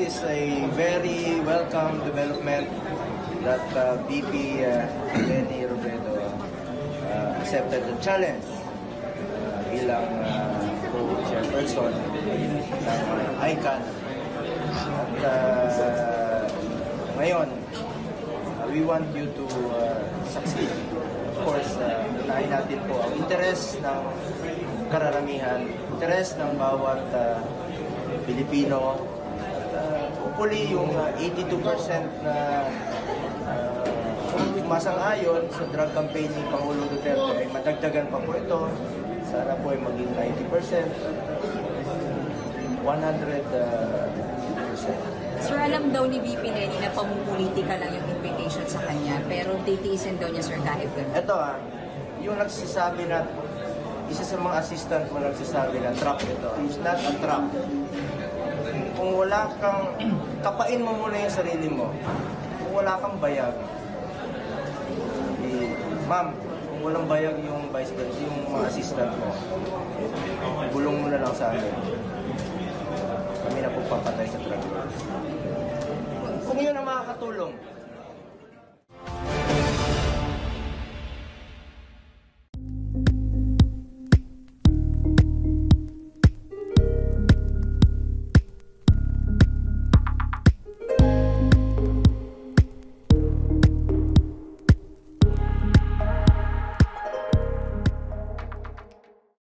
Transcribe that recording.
is a very welcome development that VP Leni accepted the challenge bilang co-chairperson ng ICANN. At ngayon, we want you to succeed. Of course, unahin natin po ang interes ng kararamihan, interes ng bawat Pilipino. At hopefully, yung 82% na sumasang-ayon sa drug campaign ni Pangulong Duterte ay madagdagan pa po ito. Sana po ay maging 90%, 100%. Sir, alam daw ni VP Leni na pamumulitika lang yung invitation sa kanya, pero titiisin daw niya, sir, kahit gano'n. Ito yung nagsasabi na, isa sa mga assistant mo nagsasabi na trap ito. It's not a trap. Kung wala kang, kapain mo muna yung sarili mo. Kung wala kang bayag, ma'am, kung walang bayag yung vice president, yung mga assistant mo, bulong mo na lang sa amin. Kami na po papatay sa drug. Kung yun ang makakatulong,